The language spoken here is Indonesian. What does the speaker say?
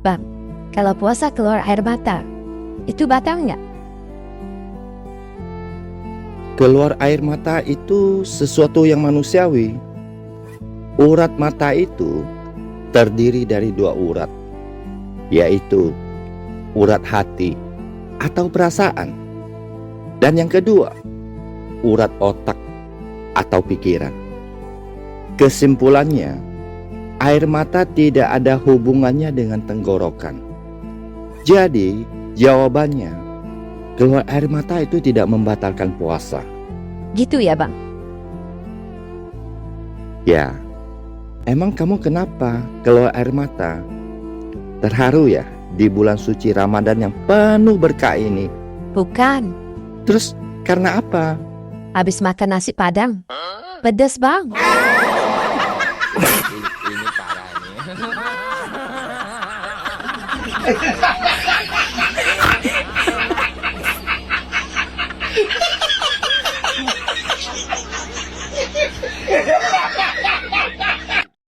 Bang, kalau puasa keluar air mata, itu batal nggak? Keluar air mata itu sesuatu yang manusiawi. Urat mata itu terdiri dari dua urat, yaitu urat hati atau perasaan, dan yang kedua, urat otak atau pikiran. Kesimpulannya, air mata tidak ada hubungannya dengan tenggorokan. Jadi, jawabannya, keluar air mata itu tidak membatalkan puasa. Gitu ya, Bang? Ya, emang kamu kenapa keluar air mata? Terharu ya di bulan suci Ramadan yang penuh berkah ini? Bukan. Terus karena apa? Habis makan nasi Padang. Pedes, Bang. Ini parah nih.